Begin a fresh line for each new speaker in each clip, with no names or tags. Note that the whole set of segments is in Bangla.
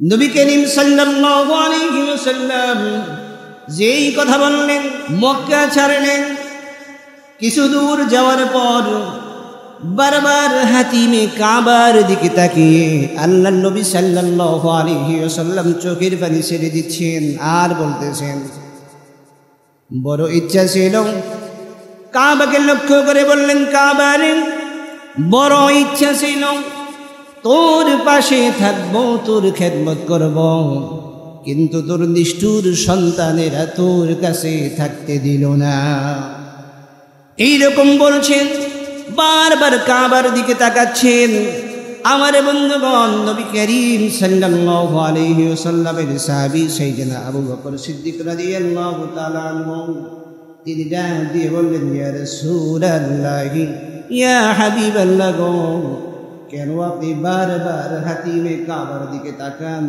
নবী করিম সাল্লাল্লাহু আলাইহি ওয়াসাল্লাম যেই কথা বললেন, মক্কা ছাড়লেন। কিছু দূর যাওয়ার পর বারবার হাতিমে কাবার দিকে তাকিয়ে আল্লাহর নবী সাল্লাল্লাহু আলাইহি ওয়াসাল্লাম চোখের পানি ছেড়ে দিচ্ছেন আর বলতেছেন, বড় ইচ্ছা ছিল কাবাকে লক্ষ্য করে বললেন, কাবারে বড় ইচ্ছা ছিল তোর পাশে থাকবো, তোর খেদমত করব, কিন্তু তোর নিষ্ঠুর সন্তানেরা তোর কাছে থাকতে দিল না। এইরকম বলছেন, বারবার কাবার দিকে তাকাচ্ছেন। আমার বন্ধুগণ, নবী করিম সাল্লাল্লাহু আলাইহি ওয়াসাল্লামের সাহাবী সাইয়েদনা আবু বকর সিদ্দিক রাদিয়াল্লাহু তাআলা আনহু তিনি ডাক দিয়ে বললেন, ইয়া রাসূলুল্লাহ, ইয়া হাবিবাল্লাহ গো, কেন আপনি বারবার হাতিমে কাবার দিকে তাকান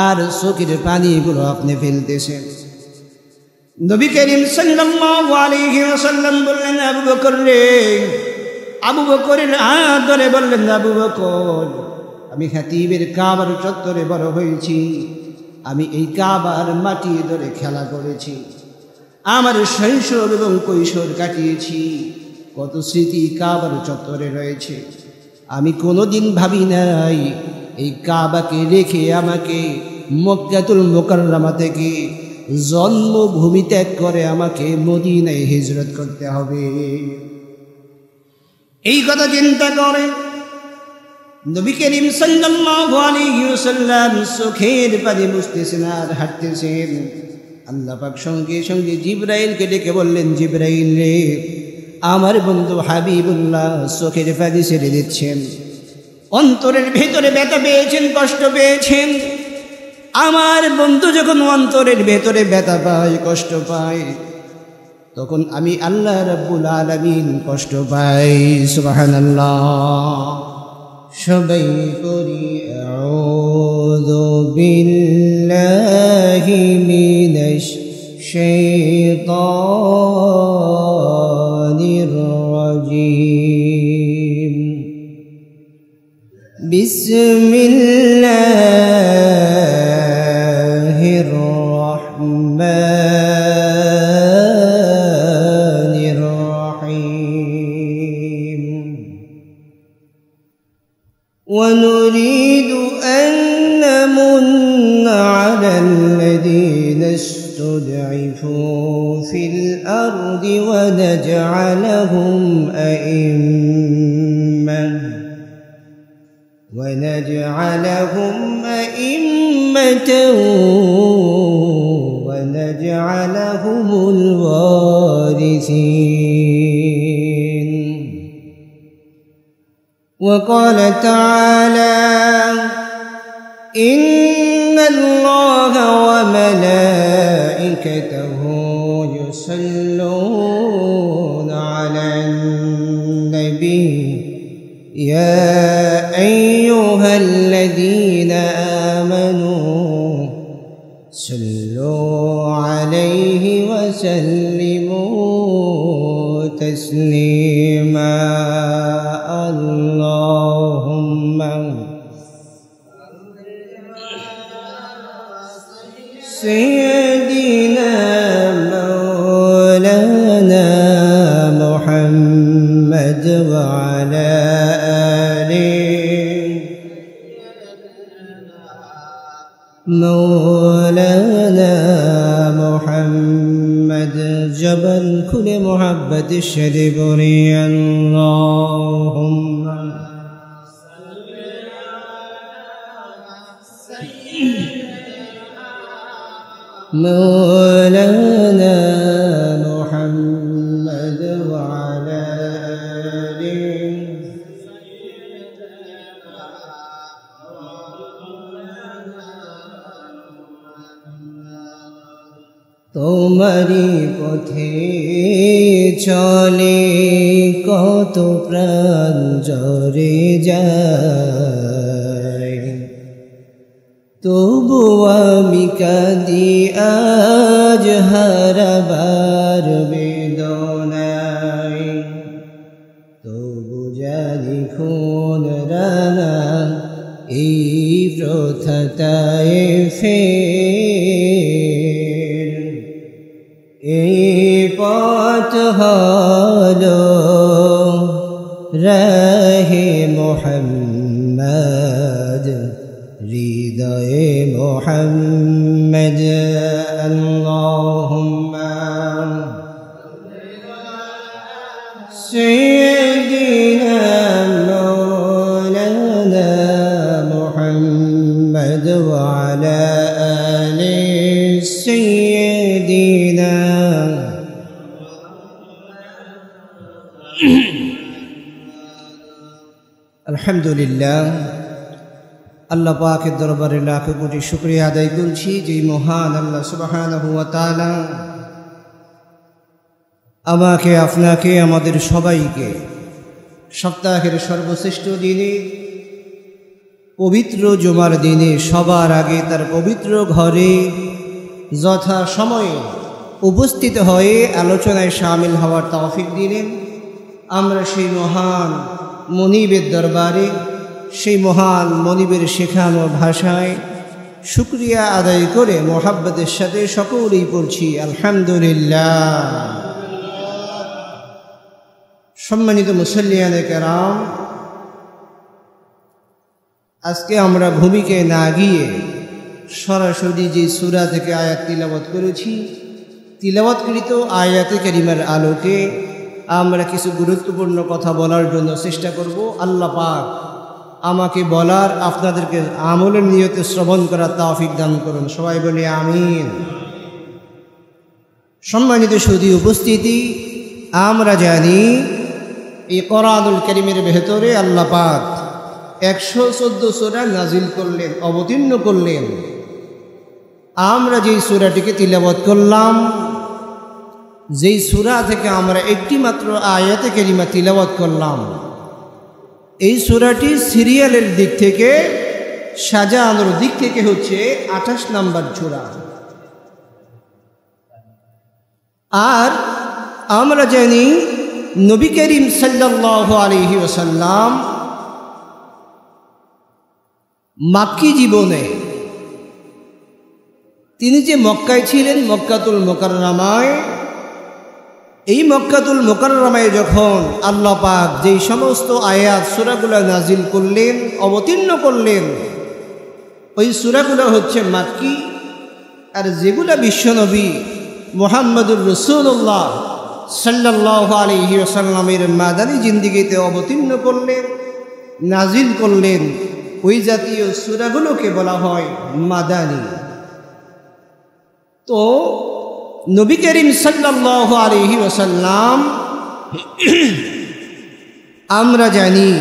আর চোখের পানিগুলো আপনি ফেলতেছেন? নবী করিম সাল্লাল্লাহু আলাইহি ওয়াসাল্লাম বললেন, আবু বকর রে, আবু বকরের হাত ধরে বললেন, আবু বকর, আমি হাতিমের কাবার চত্বরে বড় হয়েছি, আমি এই কাবার মাটি ধরে খেলা করেছি, আমার শৈশব এবং কৈশোর কাটিয়েছি, কত স্মৃতি কাবার চত্বরে রয়েছে। আমি কোনোদিন ভাবি নাই এই কাবাকে রেখে আমাকে মক্কাতুল মুকাররমা থেকে জন্মভূমি ত্যাগ করে আমাকে মদিনায় হিজরত করতে হবে। এই কথা চিন্তা করে নবী করিম সাল্লাল্লাহু আলাইহি ওয়াসাল্লাম চোখের পানি মুছতেছেন আর হাঁটতেছেন। আল্লাহ পাক সঙ্গে সঙ্গে জিবরাইলকে ডেকে বললেন, জিবরাইল রে, আমার বন্ধু হাবিবুল্লাহ চোখের পানি ছেড়ে দিচ্ছেন, অন্তরের ভেতরে ব্যথা পেয়েছেন, কষ্ট পেয়েছেন। আমার বন্ধু যখন অন্তরের ভেতরে ব্যথা পায়, কষ্ট পায়, তখন আমি আল্লাহ রাব্বুল আলামিন কষ্ট পাই। সুবহানাল্লাহ। সবাই পড়ি আউযু বিল্লাহি মিনাশ শাইতানির রাজীম। বিসমিল্লাহির রাহমানির রাহিম। ونريد أن نمن على الذين استضعفوا في الأرض ونجعلهم أئمة ونجعلهم الوارثين. وقال تعالى إن الله وملائكته يصلون على النبي يا أيها الذين آمنوا صلوا عليه وسلموا تسليما. اللهم سيدنا مولانا محمد وعلى آله مولانا محمد جبل كل محبة الشريف اللهم مولانا محمد وعلى آله তোমারি পথে চলে কত প্রাণ ঝরে যায়, তবু আমি কাঁদি আজ হারাবার বেদনায়। তবু জানি খুন রানা এই তায়েফের এই পথ হলো রাহে মুহাম্মদ হৃদয়ে মুহাম্মদ আল্লাহুম্মা সাইয়্যিদিনা মাওলানা মুহাম্মদ ওয়া আলা আলি সাইয়্যিদিনা আলহামদুলিল্লাহ। আল্লাহ পাকের দরবারে লাখ কোটি শুকরিয়া আদায় করছি যে মহান আল্লাহ সুবহানাহু ওয়া তাআলা আমাকে আপনাকে আমাদের সবাইকে সপ্তাহের সর্বশ্রেষ্ঠ দিনে পবিত্র জুমার দিনে সবার আগে তার পবিত্র ঘরে যথা সময়ে উপস্থিত হয়ে আলোচনায় শামিল হওয়ার তৌফিক দিলেন। আমরা সেই মহান মনিবের দরবারে সেই মহান মনিবের শেখানো ভাষায় শুকরিয়া আদায় করে মোহাব্বতের সাথে সকলেই পড়ছি আলহামদুলিল্লাহ। সম্মানিত মুসল্লিয়ানে কেরাম, আজকে আমরা ভূমিকে না গিয়ে সরাসরি যে সূরা থেকে আয়াত তিলাওয়াত করেছি, তিলাওয়াতকৃত আয়াতে কারিমার আলোকে আমরা কিছু গুরুত্বপূর্ণ কথা বলার জন্য চেষ্টা করব। আল্লাহ পাক আমাকে বলার, আপনাদেরকে আমলের নিয়তে শ্রবণ করার তৌফিক দান করুন। সবাই বলি আমিন। সম্মানিত সুধী উপস্থিতি, আমরা জানি এই কোরআনুল কারীমের ভেতরে আল্লাহ পাক 114 সূরা নাজিল করলেন, অবতীর্ণ করলেন। আমরা যেই সূরাটিকে তিলাওয়াত করলাম, যেই সূরা থেকে আমরা একটি মাত্র আয়াতে কারিমা তিলাওয়াত করলাম, এই সূরাটি সিরিয়ালের দিক থেকে, সাজানোর দিক থেকে হচ্ছে 28 নম্বর সূরা। আর আমরা জানি নবী করিম সাল্লাল্লাহু আলাইহি ওয়াসাল্লাম মাক্কি জীবনে তিনি যে মক্কায় ছিলেন, মক্কাতুল মুকাররমায়, এই মক্কাতুল মুকাররমায় যখন আল্লাহ পাক যেই সমস্ত আয়াত সূরাগুলো নাজিল করলেন, অবতীর্ণ করলেন, ওই সূরাগুলো হচ্ছে মাক্কি। আর যেগুলো বিশ্বনবী মুহাম্মদুর রাসূলুল্লাহ সাল্লাল্লাহু আলাইহি ওয়াসাল্লামের মাদানী জিন্দেগিতে অবতীর্ণ করলেন, নাজিল করলেন, ওই জাতীয় সূরাগুলোকে বলা হয় মাদানী। তো নবী করিম সাল্লাল্লাহু আলাইহি ওয়াসাল্লাম আমরা জানি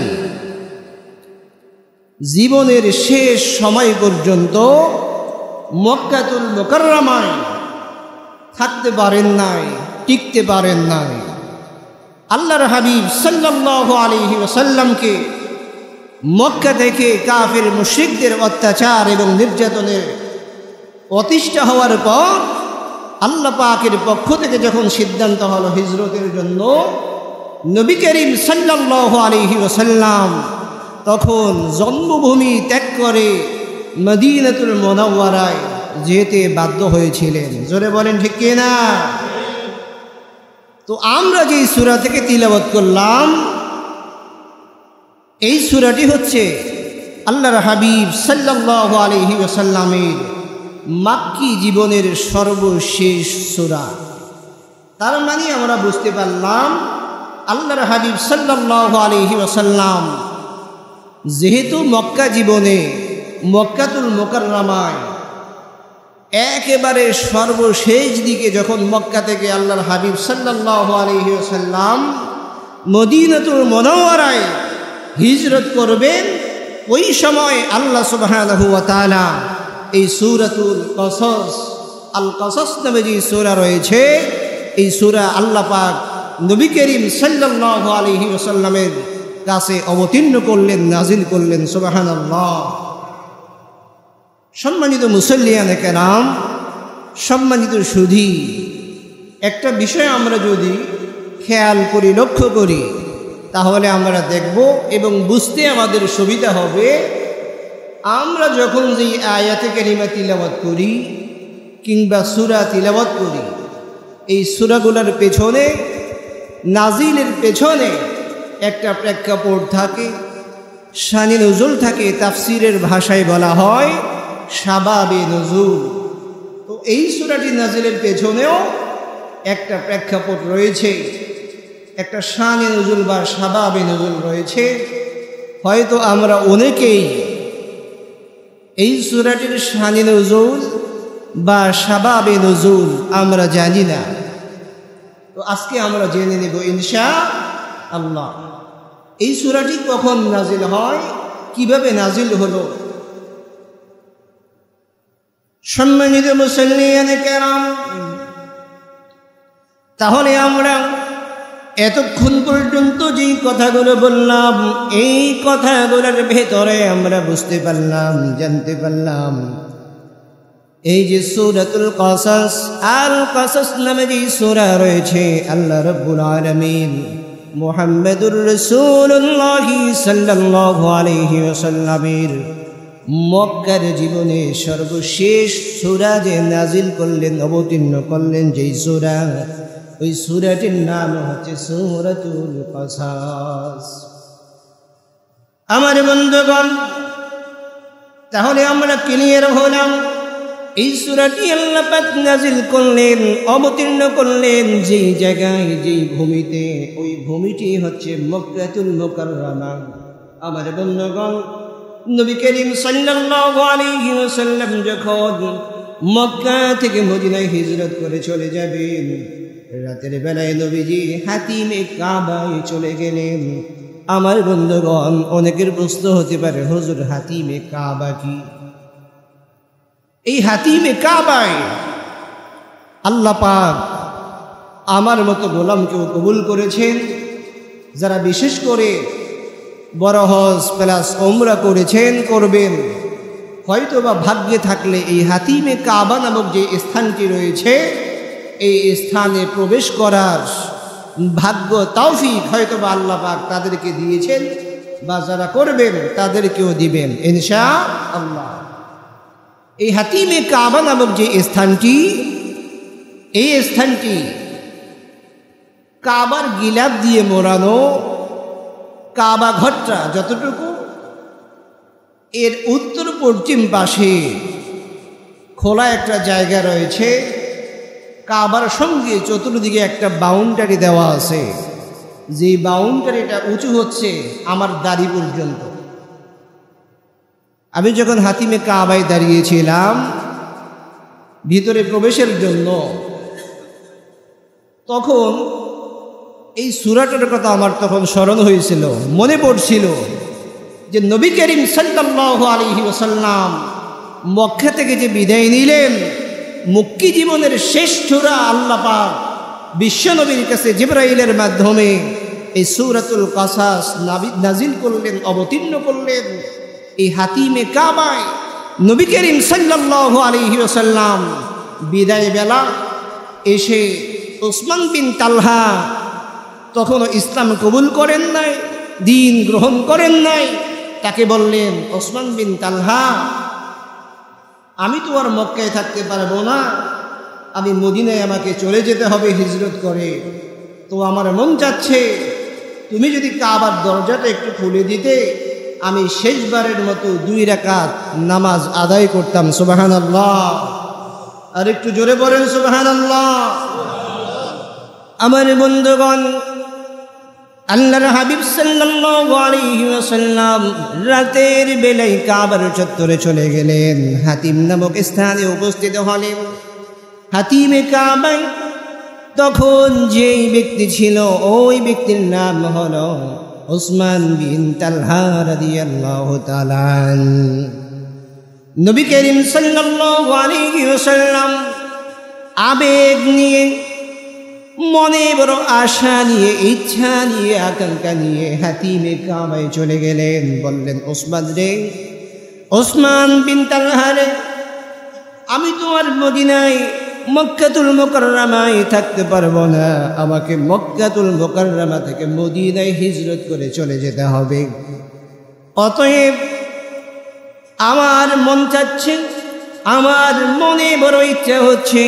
জীবনের শেষ সময় পর্যন্ত মক্কাতুল মুকাররমায় থাকতে পারেন নাই, টিকতে পারেন নাই। আল্লাহর হাবিব সাল্লাল্লাহু আলাইহি ওয়াসাল্লামকে মক্কা থেকে কাফের মুশরিকদের অত্যাচার এবং নির্যাতনের অতিষ্ঠ হওয়ার পর আল্লাহ পাকের পক্ষ থেকে যখন সিদ্ধান্ত হলো হিজরতের জন্য, নবী করিম সাল্লাল্লাহু আলাইহি ওয়াসাল্লাম তখন জন্মভূমি ত্যাগ করে মদিনাতুল মুনাওয়ারায় যেতে বাধ্য হয়েছিলেন। জোরে বলেন ঠিক কিনা? তো আমরা যেই সূরা থেকে তিলাওয়াত করলাম, এই সূরাটি হচ্ছে আল্লাহর হাবিব সাল্লাল্লাহু আলাইহি ওয়াসাল্লামের মাক্কি জীবনের সর্বশেষ সূরা। তার মানে আমরা বুঝতে পারলাম আল্লাহর হাবিব সাল্লাল্লাহু আলাইহি ওয়াসাল্লাম যেহেতু মক্কা জীবনে মক্কাতুল মুকাররমায় একেবারে সর্বশেষ দিকে যখন মক্কা থেকে আল্লাহর হাবিব সাল্লাল্লাহু আলাইহি ওয়াসাল্লাম মদিনাতুল মুনাওয়ারায় হিজরত করবেন, ওই সময় আল্লাহ সুবহানাহু ওয়া তাআলা এই সূরাতুল কসস, আল কসস নামে যে সূরা রয়েছে, এই সূরা আল্লাহ পাক নবী করিম সাল্লাল্লাহু আলাইহি ওয়াসাল্লামের কাছে অবতীর্ণ করলেন, নাজিল করলেন। সুবহানাল্লাহ। সম্মানিত মুসল্লিয়ানে কেরাম, সম্মানিত সুধী, একটা বিষয় আমরা যদি খেয়াল করি, লক্ষ্য করি, তাহলে আমরা দেখব এবং বুঝতে আমাদের সুবিধা হবে আমরা যখন যে আয়াতে কারিমা তিলাওয়াত করি কিংবা সূরা তিলাওয়াত করি, এই সূরাগুলোর পেছনে, নাজিলের পেছনে একটা প্রেক্ষাপট থাকে, শানে নুজুল থাকে। তাফসিরের ভাষায় বলা হয় শাবাবে নুজুল। তো এই সূরাটি নাজিলের পেছনেও একটা প্রেক্ষাপট রয়েছে, একটা শানে নুজুল বা শাবাবে নুজুল রয়েছে। হয়তো আমরা অনেকেই এই সূরাটির শানে নুজুল বা শাবাবে নুজুল আমরা জানি না। তো আজকে আমরা জেনে নেব ইনশাআল্লাহ এই সূরাটি কখন নাজিল হয়, কিভাবে নাজিল হলো। সম্মানিত মুসল্লিয়ানে কেরাম, তাহলে আমরা এতক্ষণ পর্যন্ত যেই কথাগুলো বললাম, এই কথাগুলোর ভেতরে আমরা বুঝতে পারলাম, জানতে পারলাম, এই যে সূরাতুল কাসাস, আল কাসাস নামে যে সূরা রয়েছে, আল্লাহ রাব্বুল আলামিন মুহাম্মদুর রাসূলুল্লাহ সাল্লাল্লাহু আলাইহি ওয়াসাল্লামের মক্কার জীবনে সর্বশেষ সূরা যে নাজিল করলেন, অবতীর্ণ করলেন যেই সূরা, ওই সূরাটির নাম হচ্ছে সূরাতুল কাসাস। আমার বন্ধুগণ, তাহলে আমরা ক্লিয়ার হলাম, এই সূরাটি আল্লাহ পাক নাজিল করলেন, অবতীর্ণ করলেন যেই জায়গায়, যেই ভূমিতে, ওই ভূমিটি হচ্ছে মক্কাতুল মুকাররমা। আমার বন্ধুগণ, নবী করিম সাল্লাল্লাহু আলাইহি ওয়াসাল্লাম যখন মক্কা থেকে মদিনায় হিজরত করে চলে যাবেন, রাতের বেলায় নবীজি হাতিমে কাবায় চলে গেলেন। আমার বন্ধুগণ, অনেকের প্রশ্ন হতে পারে, হুজুর হাতিমে কাবা কি? এই হাতিমে কাবায় আল্লাহ পাক আমার মতো গোলামকেও কবুল করেছেন, যারা বিশেষ করে বড় হজ প্লাস ওমরা করেছেন, করবেন, হয়তো বা ভাগ্যে থাকলে এই হাতিমে কাবা নামক যে স্থানটি রয়েছে, এই স্থানে প্রবেশ করার ভাগ্য, তৌফিক হয়তো বা আল্লাহ পাক তাদেরকে দিয়েছেন, বা যারা করবেন তাদেরকেও দিবেন ইনশাআল্লাহ। এই হাতিমে কাবা নামক যে স্থানটি, এই স্থানটি কাবার গিলাফ দিয়ে মোড়ানো। কাবা ঘরটা যতটুকু, এর উত্তর পশ্চিম পাশে খোলা একটা জায়গা রয়েছে। কাবার সঙ্গে চতুর্দিকে একটা বাউন্ডারি দেওয়া আছে, যে বাউন্ডারিটা উঁচু হচ্ছে আমার দাড়ি পর্যন্ত। আমি যখন হাতিমে কাবায় দাঁড়িয়েছিলাম ভিতরে প্রবেশের জন্য, তখন এই সূরাটার কথা আমার তখন স্মরণ হয়েছিল, মনে পড়ছিল যে নবী করিম সাল্লাল্লাহু আলাইহি ওয়াসাল্লাম মক্কা থেকে যে বিদায় নিলেন, মক্কি জীবনের শেষ সূরা আল্লাহ পাক বিশ্বনবীর কাছে জিবরাইলের মাধ্যমে এই সূরাতুল কাসাস নাজিল করলেন, অবতীর্ণ করলেন। এই হাতিমে কাবায় নবী করিম সাল্লাল্লাহু আলাইহি ওয়াসাল্লাম বিদায় বেলা এসে ওসমান বিন তালহা তখনও ইসলাম কবুল করেন নাই, দিন গ্রহণ করেন নাই, তাকে বললেন, ওসমান বিন তালহা, আমি তো আর মক্কায় থাকতে পারবো না, আমি মদিনায় আমাকে চলে যেতে হবে হিজরত করে। তো আমার মন চাচ্ছে তুমি যদি কাবার দরজাটা একটু খুলে দিতে, আমি শেষবারের মতো 2 রাকাত নামাজ আদায় করতাম। সুবহানাল্লাহ। আর একটু জোরে বলেন সুবহানাল্লাহ। আমার বন্ধুগণ, আল্লাহর হাবিব সাল্লাল্লাহু আলাইহি ওয়াসাল্লাম রাতের বেলায় কাবার চত্বরে চলে গেলেন, হাতিম নামক স্থানে উপস্থিত হলেন। হাতিমে কাবায় তখন যেই ব্যক্তি ছিল, ওই ব্যক্তির নাম হলো ওসমান বিন তালহা রাদিয়াল্লাহু তাআলা। নবী করিম সাল্লাল্লাহু আলাইহি ওয়াসাল্লাম আবেগ নিয়ে, মনে বড় আশা নিয়ে, ইচ্ছা নিয়ে, আকাঙ্ক্ষা নিয়ে হাতিমে কাবায় চলে গেলেন। বললেন, ওসমান রে, ওসমান বিন তালহা রে, আমি তোমার মদিনায় মক্কাতুল মুকাররমায় থাকতে পারবো না, আমাকে মক্কাতুল মুকাররমা থেকে মদিনায় হিজরত করে চলে যেতে হবে। অতএব আমার মন চাচ্ছে, আমার মনে বড় ইচ্ছা হচ্ছে,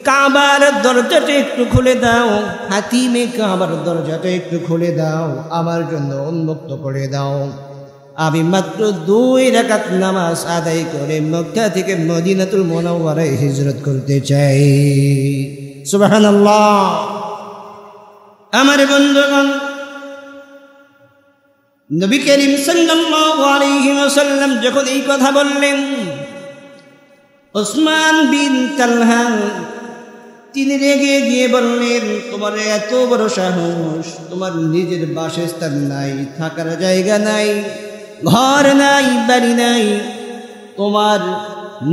কাবার দরজাটা একটু খুলে দাও, হাতিমে কাবার দরজাটা একটু খুলে দাও, আমার জন্য উন্মুক্ত করে দাও। আমি মাত্র 2 রাকাত নামাজ আদায় করে মক্কা থেকে মদিনাতুল মুনাওয়ারায় হিজরত করতে চাই। সুবহানাল্লাহ। আমার বন্ধুগণ, নবী করিম সাল্লাল্লাহু আলাইহি ওয়াসাল্লাম যখন এই কথা বললেন, ওসমান বিন তালহা তিনি রেগে গিয়ে বললেন, তোমার এত বড় সাহস, তোমার নিজের বাসস্থান নাই, থাকার জায়গা নাই, ঘর নাই, বাড়ি নাই, তোমার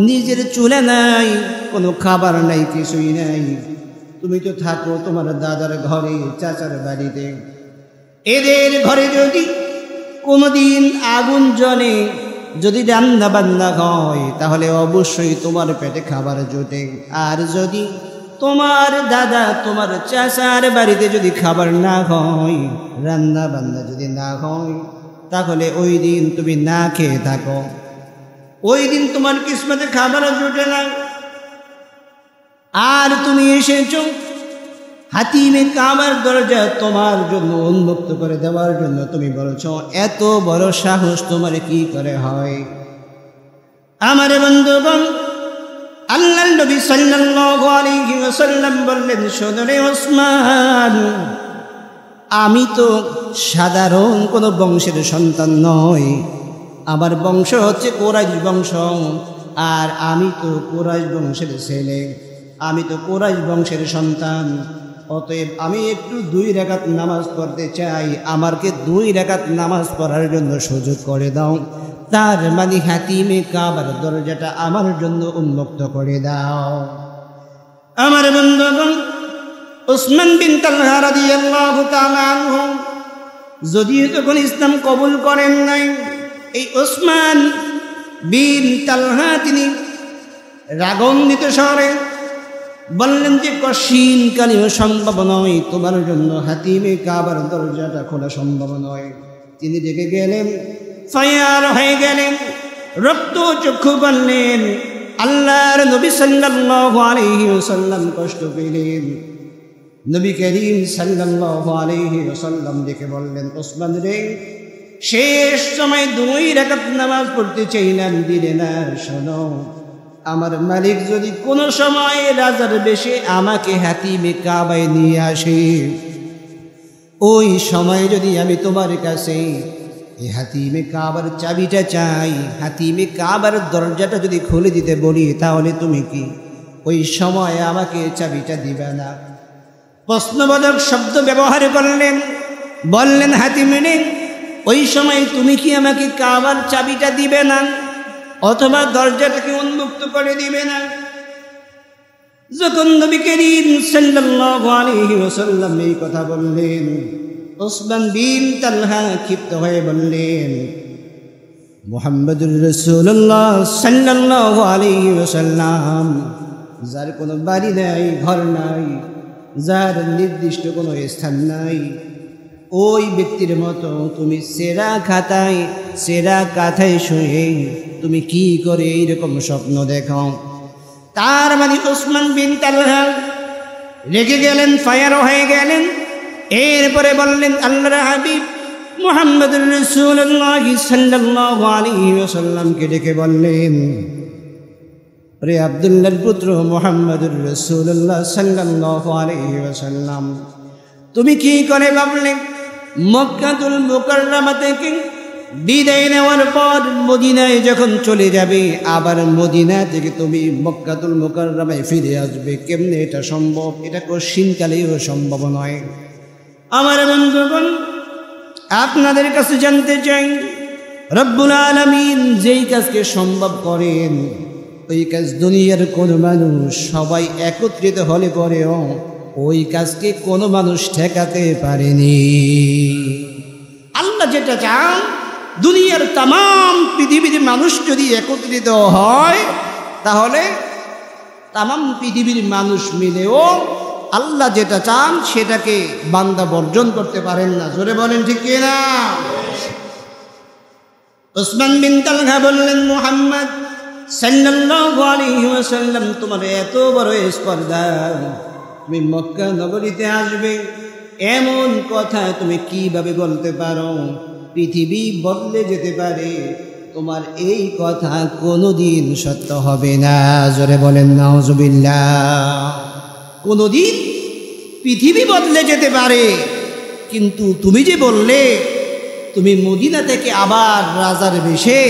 নিজের চুলা নাই, কোনো খাবার নাই, কিছুই নাই, তুমি তো থাকো তোমার দাদার ঘরে, চাচার বাড়িতে। এদের ঘরে যদি কোনোদিন আগুন জ্বলে, যদি রান্না বান্না হয়, তাহলে অবশ্যই তোমার পেটে খাবার জোটে। আর যদি তোমার দাদা তোমার চাচার বাড়িতে যদি খাবার না হয়, রান্না বান্না যদি না হয়, তাহলে ওই দিন তুমি না খেয়ে থাকো, ওই দিন তোমার কিসমতে খাবার জোটে না। আর তুমি এসেছো হাতিমে কাবার দরজা তোমার জন্য উন্মুক্ত করে দেওয়ার জন্য, তুমি বলছো এত বড় সাহস তোমার কি করে হয়? আমার বন্ধুগণ, আল্লাহর নবী সাল্লাল্লাহু আলাইহি ওয়াসাল্লাম বললেন, শোনো রে ওসমান, আমি তো সাধারণ কোনো বংশের সন্তান নই, আমার বংশ হচ্ছে কুরাইশ বংশ, আর আমি তো কুরাইশ বংশের ছেলে, আমি তো কুরাইশ বংশের সন্তান। অতএব আমি একটু 2 রাকাত নামাজ পড়তে চাই, আমাকে 2 রাকাত নামাজ পড়ার জন্য সুযোগ করে দাও। তার মানে হাতিমে কাবার দরজাটা আমার জন্য উন্মুক্ত করে দাও। আমার বন্ধুগণ, ওসমান বিন তালহা রাদিয়াল্লাহু তাআলা আনহু যদিও তখন ইসলাম কবুল করেন নাই, এই ওসমান বিন তালহা তিনি রাগান্বিত স্বরে বললেন যে কশিনকালেও সম্ভব নয়, তোমার জন্য হাতিমে কাবার দরজাটা খোলা সম্ভব নয়। তিনি রেগে গেলেন, ফায়ার হয়ে গেলেন, রক্ত চক্ষু বললেন। আল্লাহর নবী সাল্লাল্লাহু আলাইহি ওয়াসাল্লাম কষ্ট পেলেন। নবী করিম সাল্লাল্লাহু আলাইহি ওয়াসাল্লাম দেখে বললেন, ওসমান রে, শেষ সময় 2 রাকাত নামাজ পড়তে চাইলাম, দিলে না। শোনো, আমার মালিক যদি কোনো সময় রাজার বেশে আমাকে হাতিমে কাবায় নিয়ে আসে, ওই সময় যদি আমি তোমার কাছে এই হাতিমে কাবার চাবিটা চাই, হাতিমে কাবার দরজাটা যদি খুলে দিতে বলি, তাহলে তুমি কি ওই সময় আমাকে চাবিটা দিবে না? প্রশ্নবোধক শব্দ ব্যবহার করলেন, বললেন, হাতিমে, ওই সময় তুমি কি আমাকে কাবার চাবিটা দিবে না, অথবা দরজাটাকে উন্মুক্ত করে দিবে না? যখন নবী করিম সাল্লাল্লাহু আলাইহি ওয়াসাল্লাম এই কথা বললেন, ওসমান বিন তালহা ক্ষিপ্ত হয়ে বললেন, মুহাম্মদুর রাসূলুল্লাহ সাল্লাল্লাহু আলাইহি ওয়াসাল্লাম, যার কোনো বাড়ি নাই, ঘর নাই, যার নির্দিষ্ট কোনো স্থান নাই, ওই ব্যক্তির মতো তুমি সেরা কাঁথায় শুয়ে তুমি কি করে এইরকম স্বপ্ন দেখো? তার মানে ওসমান বিন তালহা রেগে গেলেন, ফায়ার হয়ে গেলেন। এরপরে বললেন, আল্লাহর হাবিব মুহাম্মদুর রাসূলুল্লাহ সাল্লাল্লাহু আলাইহি ওয়াসাল্লামকে ডেকে বললেন, রে আব্দুল্লাহর পুত্র মুহাম্মদুর রাসূলুল্লাহ সাল্লাল্লাহু আলাইহি ওয়াসাল্লাম, তুমি কি করে ভাবলে মক্কাতুল মুকাররমা থেকে বিদায় নেওয়ার পর মদিনায় যখন চলে যাবে, আবার মদিনা থেকে তুমি মক্কাতুল মুকাররমায় ফিরে আসবে? কেমনে এটা সম্ভব? এটা কশিনকালেও সম্ভব নয়। আমার বন্ধুগণ, আপনাদের কাছে জানতে চাই, রব্বুল আলামিন যেই কাজকে সম্ভব করেন, ওই কাজ দুনিয়ার কোনো মানুষ সবাই একত্রিত হলে পরেও ওই কাজকে কোনো মানুষ ঠেকাতে পারেনি। আল্লাহ যেটা চান, দুনিয়ার তাম পৃথিবীর মানুষ যদি একত্রিত হয়, তাহলে তাম পৃথিবীর মানুষ মিলেও আল্লাহ যেটা চান সেটাকে বান্দা বর্জন করতে পারেন না। জোরে বলেন ঠিক কিনা? উসমান বিন তালহা বললেন, মুহাম্মদ সাল্লাল্লাহু আলাইহি ওয়াসাল্লাম, তোমার এত বড় স্পর্ধা, তুমি মক্কা নগরীতে আসবে, এমন কথা তুমি কিভাবে বলতে পারো? পৃথিবী বদলে যেতে পারে, তোমার এই কথা কোনোদিন সত্য হবে না। জোরে বলেন নাউজুবিল্লাহ। কোনোদিন পৃথিবী বদলে যেতে পারে, কিন্তু তুমি যে বললে তুমি মদিনা থেকে আবার রাজার বেশে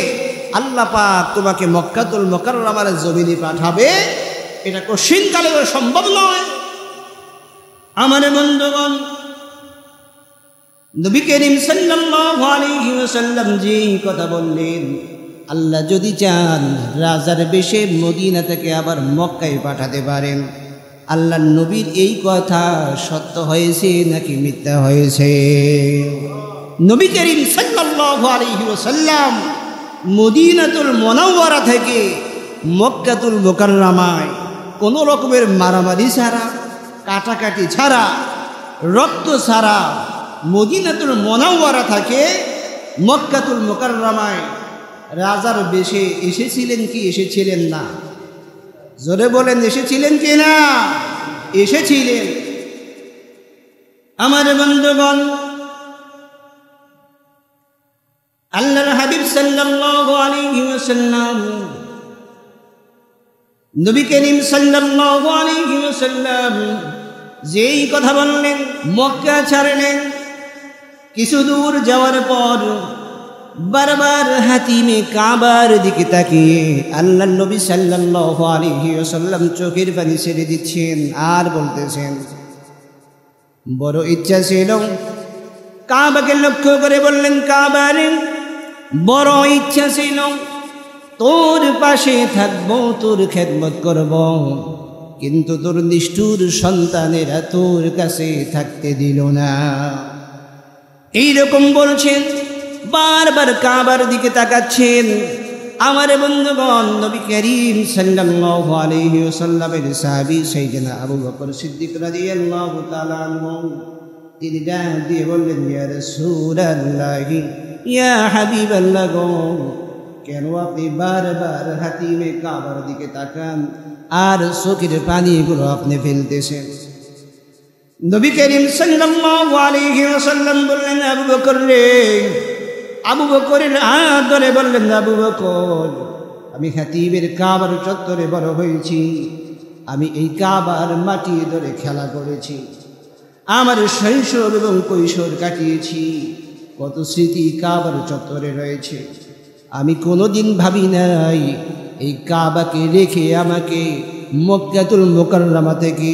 আল্লাহ পাক তোমাকে মক্কাতুল মুকাররমার জমিনে পাঠাবে, এটা কঠিনকালেও সম্ভব নয়। আমার বন্ধুগণ, নবী করিম সাল্লাল্লাহু আলাইহি ওয়াসাল্লাম যে কথা বললেন, আল্লাহ যদি চান রাজার বেশে মদিনা থেকে আবার মক্কায় পাঠাতে পারেন। আল্লাহর নবীর এই কথা সত্য হয়েছে নাকি মিথ্যা হয়েছে? নবী করিম সাল্লাল্লাহু আলাইহি ওয়াসাল্লাম মদিনাতুল মুনাওয়ারা থেকে মক্কাতুল মুকাররমায় কোনো রকমের মারামারি ছাড়া, কাটাকাটি ছাড়া, রক্ত ছাড়া মদিনাতুল মুনাওয়ারা থেকে মক্কাতুল মুকাররমায় রাজার বেশে এসেছিলেন কি এসেছিলেন না? জোরে বলেন, এসেছিলেন কি না? এসেছিলেন। আমার বন্ধুগণ, আল্লাহর হাবিব সাল্লাল্লাহু আলাইহি ওয়াসাল্লাম, নবী করিম সাল্লাল্লাহু আলাইহি ওয়াসাল্লাম যেই কথা বললেন, মক্কা ছাড়লেন। কিছু দূর যাওয়ার পর বারবার হাতিমে কাবার দিকে তাকিয়ে আল্লাহর নবী সাল্লাল্লাহু আলাইহি ওয়াসাল্লাম চোখের পানি ছেড়ে দিচ্ছেন আর বলতেছেন, বড় ইচ্ছা ছিল কাবাকে লক্ষ্য করে বললেন, কাবারে বড় ইচ্ছা ছিল তোর পাশে থাকবো, তোর খেদমত করব, কিন্তু তোর নিষ্ঠুর সন্তানেরা তোর কাছে থাকতে দিল না। এইরকম বলছেন, বারবার কাবার দিকে তাকাচ্ছেন। আমার বন্ধুগণ, নবী করিম সাল্লাল্লাহু আলাইহি ওয়াসাল্লামের সাহাবী সাইয়েদনা আবু বকর সিদ্দিক রাদিয়াল্লাহু তাআলা আনহু, তিনি ডাক দিয়ে বললেন, ইয়া রাসূলুল্লাহ, ইয়া হাবিবাল্লাহ গো, কেন আপনি বারবার হাতিমে কাবার দিকে তাকান আর চোখের পানিগুলো আপনি ফেলতেছেন? নবী করিম সাল্লাল্লাহু আলাইহি ওয়াসাল্লাম বললেন, আবু বকর রে, আবু বকরের হাত ধরে বললেন, আবু বকর, আমি হাতিমের কাবার চত্বরে বড় হয়েছি, আমি এই কাবার মাটি ধরে খেলা করেছি, আমার শৈশব এবং কৈশোর কাটিয়েছি, কত স্মৃতি কাবার চত্বরে রয়েছে। আমি কোনোদিন ভাবি নাই এই কাবাকে রেখে আমাকে মক্কাতুল মুকাররমা থেকে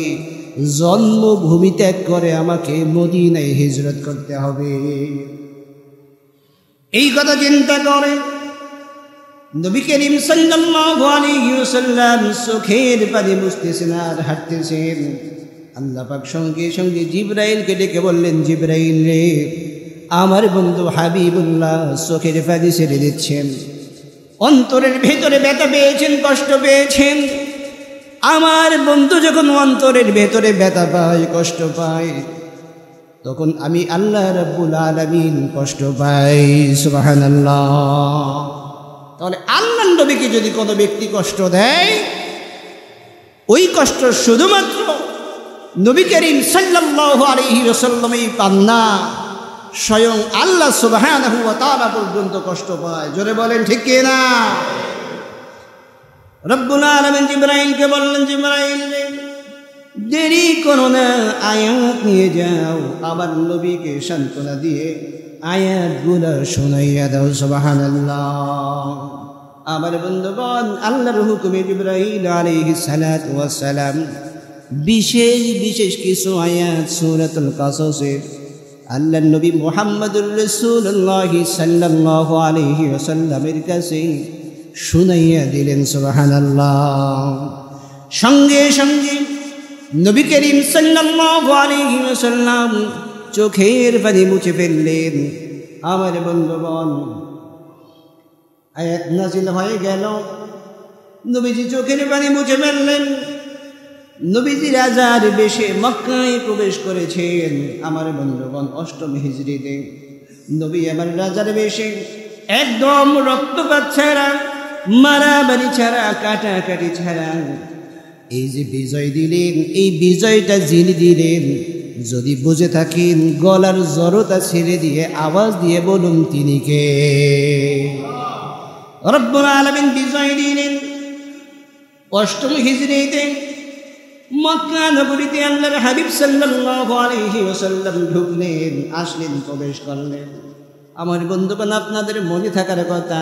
জন্মভূমি ত্যাগ করে আমাকে মদিনায় হিজরত করতে হবে। এই কথা চিন্তা করে নবী করিম সাল্লাল্লাহু আলাইহি ওয়াসাল্লাম চোখের পানি মুছতেছেন আর হাঁটতেছেন। আল্লাহ পাক সঙ্গে সঙ্গে জিবরাইলকে ডেকে বললেন, জিবরাইল রে, আমার বন্ধু হাবিবুল্লাহ চোখের পানি ছেড়ে দিচ্ছেন, অন্তরের ভেতরে ব্যথা পেয়েছেন, কষ্ট পেয়েছেন। আমার বন্ধু যখন অন্তরের ভেতরে ব্যথা পায়, কষ্ট পায়, তখন আমি আল্লাহ রাব্বুল আলামিন কষ্ট পাই। সুবহানাল্লাহ। তাহলে আল্লাহর নবীকে যদি কোনো ব্যক্তি কষ্ট দেয়, ওই কষ্ট শুধুমাত্র নবী করিম সাল্লাল্লাহু আলাইহি ওয়াসাল্লামই পান না, স্বয়ং আল্লাহ সুবহানাহু ওয়া তাআলা পর্যন্ত কষ্ট পায়। জোরে বলেন ঠিক কি না? রব্বুল আলামিন জিবরাইলকে বললেন, জিবরাইল রে, দেরি করো না, আয়াত নিয়ে যাও, আবার নবীকে সান্ত্বনা দিয়ে আয়াতগুলো শোনাইয়া দাও। সুবহানাল্লাহ। আমার বন্ধুগণ, আল্লাহর হুকুমে জিবরাইল আলাইহিস সালাতু ওয়াস সালাম বিশেষ বিশেষ কিছু আয়াত সূরাতুল কাসাসের আল্লাহর নবী মুহাম্মদুর রাসূলুল্লাহ সাল্লাল্লাহু আলাইহি ওয়াসাল্লামের কাছে শুনাইয়া দিলেন। সুবহানাল্লাহ। সঙ্গে সঙ্গে নবী করিম সাল্লাল্লাহু আলাইহি ওয়াসাল্লাম চোখের পানি মুছে ফেললেন। আমার বন্ধুগণ, আয়াত নাযিল হয়ে গেল, নবীজি চোখের পানি মুছে ফেললেন। নবীজি রাজার বেশে মক্কায় প্রবেশ করেছেন। আমার বন্ধুগণ, ৮ম হিজরিতে নবী আমার রাজার বেশে একদম রক্তপাত ছাড়া, মারামারি ছাড়া, কাটাকাটি ছাড়া এই যে বিজয় দিলেন, এই বিজয়টা যিনি দিলেন, যদি বুঝে থাকেন গলার জড়তা ছেড়ে দিয়ে আওয়াজ দিয়ে বলুন তিনি কে? রব্বুল আলামিন বিজয় দিলেন ৮ম হিজরিতে মক্কা নগরীতে। আল্লাহর হাবিব সাল্লাল্লাহু আলাইহি ওয়াসাল্লাম ঢুকলেন, আসলেন, প্রবেশ করলেন। আমার বন্ধুগণ, আপনাদের মনে থাকার কথা,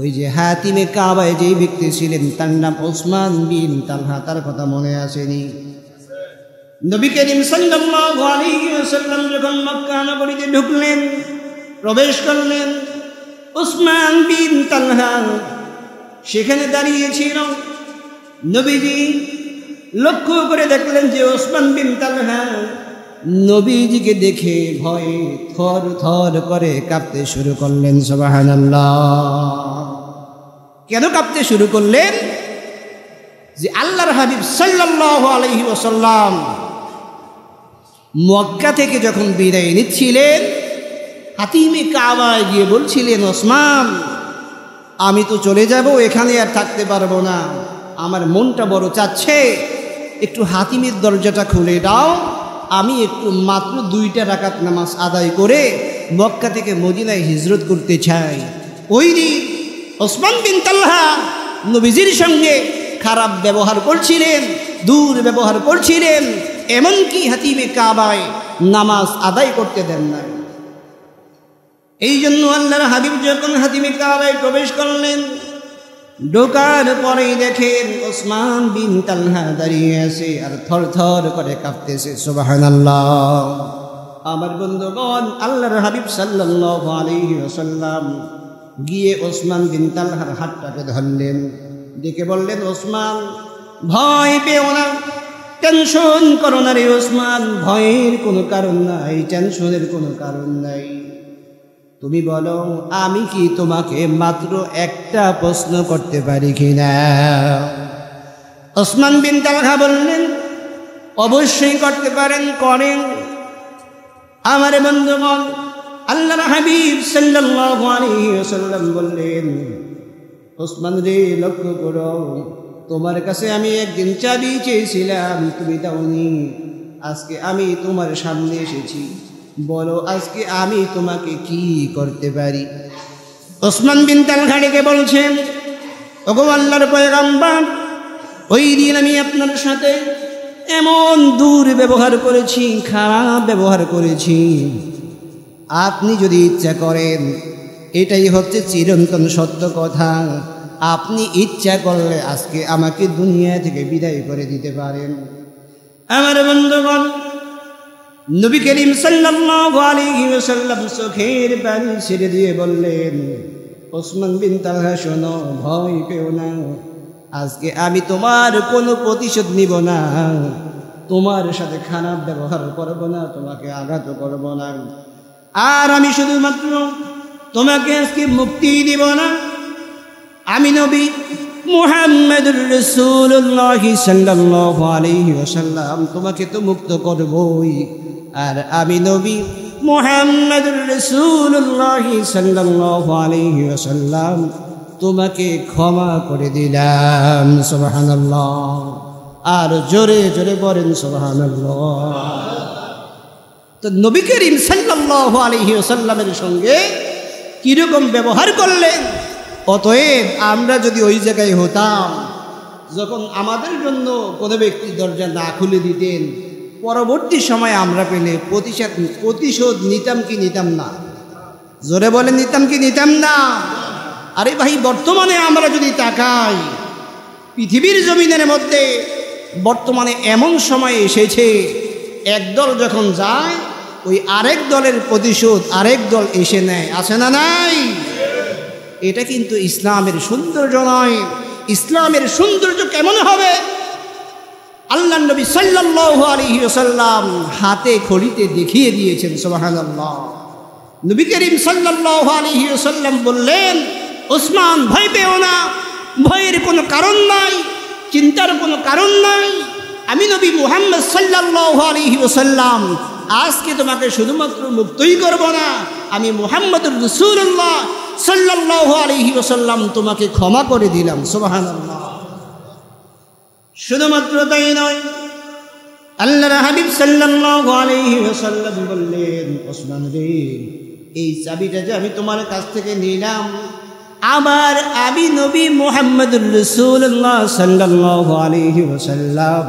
ওই যে হাতিমে কাবায় যেই ব্যক্তি ছিলেন তার নাম ওসমান বিন তালহা, তার কথা মনে আসেনি? নবী করিম সাল্লাল্লাহু আলাইহি ওয়াসাল্লাম যখন মক্কা নগরীতে ঢুকলেন, প্রবেশ করলেন, ওসমান বিন তালহা সেখানে দাঁড়িয়েছিল। নবীজি লক্ষ্য করে দেখলেন যে ওসমান বিন তালহা নবীজিকে দেখে ভয়ে থর থর করে কাঁপতে শুরু করলেন। সুবহানাল্লাহ। কেন কাঁপতে শুরু করলেন? যে আল্লাহর হাবিব সাল্লাল্লাহু আলাইহি ওয়াসাল্লাম মক্কা থেকে যখন বিদায় নিচ্ছিলেন, হাতিমে কাবায় গিয়ে বলছিলেন, ওসমান, আমি তো চলে যাব, এখানে আর থাকতে পারবো না, আমার মনটা বড় চাচ্ছে, একটু হাতিমের দরজাটা খুলে দাও, আমি একটু মাত্র 2টা রাকাত নামাজ আদায় করে মক্কা থেকে মদিনায় হিজরত করতে চাই। ওই দিন ওসমান বিন তালহা নবীজির সঙ্গে খারাপ ব্যবহার করছিলেন, দূর ব্যবহার করছিলেন, এমনকি হাতিমে কাবায় নামাজ আদায় করতে দেন না। এই জন্য আল্লাহর হাবিব যখন হাতিমে কাবায় প্রবেশ করলেন, ঢোকার পরেই দেখেন ওসমান বিন তালহা দাঁড়িয়ে আছে আর থর থর করে কাঁপতেছে। সুবহানাল্লাহ। আমার বন্ধুগণ, আল্লাহর হাবিব সাল্লাল্লাহু আলাইহি ওয়াসাল্লাম গিয়ে ওসমান বিন তালহার হাতটাকে ধরলেন, ডেকে বললেন, ওসমান, ভয় পেও না, টেনশন করো না রে ওসমান, ভয়ের কোনো কারণ নাই, টেনশনের কোনো কারণ নাই। তুমি বলো, আমি কি তোমাকে মাত্র একটা প্রশ্ন করতে পারি কিনা? ওসমান বিন তালহা বললেন, অবশ্যই করতে পারেন, করেন। আমার বন্ধুগণ, আল্লাহর হাবিব সাল্লাল্লাহু আলাইহি ওয়াসাল্লাম বললেন, ওসমান রে, লক্ষ্য করো, তোমার কাছে আমি একদিন চাবি চেয়েছিলাম, তুমি দাওনি, আজকে আমি তোমার সামনে এসেছি, বলো আজকে আমি তোমাকে কি করতে পারি? ওসমান বিন তালহা ডেকে বলছেন, ওগো আল্লাহর পয়গম্বর, ওই দিন আমি আপনার সাথে এমন দূর ব্যবহার করেছি, খারাপ ব্যবহার করেছি, আপনি যদি ইচ্ছা করেন, এটাই হচ্ছে চিরন্তন সত্য কথা, আপনি ইচ্ছা করলে আজকে আমাকে দুনিয়া থেকে বিদায় করে দিতে পারেন। আমার বন্ধুগণ, নবী করিম সাল্লাল্লাহু আলাইহি ওয়াসাল্লাম চোখের পানি ছেড়ে দিয়ে বললেন, ওসমান বিন তালহা শোনো, ভয় পেও না, আজকে আমি তোমার কোনো প্রতিশোধ নিব না, তোমার সাথে খারাপ ব্যবহার করব না, তোমাকে আঘাত করব না, আর আমি শুধুমাত্র তোমাকে আজকে মুক্তি দিব না, আমি নবী মুহাম্মদুর রাসূলুল্লাহ সাল্লাল্লাহু আলাইহি ওয়াসাল্লাম তোমাকে তো মুক্ত করবই, আর আমি নবী মুহাম্মদুর রাসূলুল্লাহ সাল্লাল্লাহু আলাইহি ওয়াসাল্লাম তোমাকে ক্ষমা করে দিলাম। সুবহানাল্লাহ। আর জোরে জোরে বলেন সুবহানাল্লাহ। তো নবী করিম সাল্লাল্লাহু আলাইহি ওয়াসাল্লামের সঙ্গে কীরকম ব্যবহার করলেন? অতএব আমরা যদি ওই জায়গায় হতাম, যখন আমাদের জন্য কোনো ব্যক্তি দরজা না খুলে দিতেন, পরবর্তী সময় আমরা পেলে প্রতিশোধ নিতাম কি নিতাম না? জোরে বলে নিতাম কি নিতাম না? আরে ভাই, বর্তমানে আমরা যদি তাকাই, পৃথিবীর জমিনের মধ্যে বর্তমানে এমন সময় এসেছে, একদল যখন যায়, ওই আরেক দলের প্রতিশোধ আরেক দল এসে নেয়, আছে না নাই? এটা কিন্তু ইসলামের সৌন্দর্য নয়। ইসলামের সৌন্দর্য কেমন হবে? আল্লাহ নবী সাল্লাল্লাহু আলাইহি ওয়াসাল্লাম হাতে খড়িতে দেখিয়ে দিয়েছেন। সুবহানাল্লাহ। নবী করিম সাল্লাল্লাহু আলাইহি ওয়াসাল্লাম বললেন, ওসমান, ভয় পেও না, ভয়ের কোনো কারণ নাই, চিন্তার কোনো কারণ নাই, আমি নবী মুহাম্মদ সাল্লাল্লাহু আলাইহি ওয়াসাল্লাম আজকে তোমাকে শুধুমাত্র মুক্তই করব না, আমি মুহাম্মদুর রাসূলুল্লাহ সাল্লাল্লাহু আলাইহি ওয়াসাল্লাম তোমাকে ক্ষমা করে দিলাম। সুবহানাল্লাহ। শুধুমাত্র তাই নয়, আল্লাহর হাবিব সাল্লাল্লাহু আলাইহি ওয়াসাল্লাম বললেন, ওসমান রে, এই চাবিটা যে আমি তোমার কাছ থেকে নিলাম, আবার আমি নবী মুহাম্মদুর রাসূলুল্লাহ সাল্লাল্লাহু আলাইহি ওয়াসাল্লাম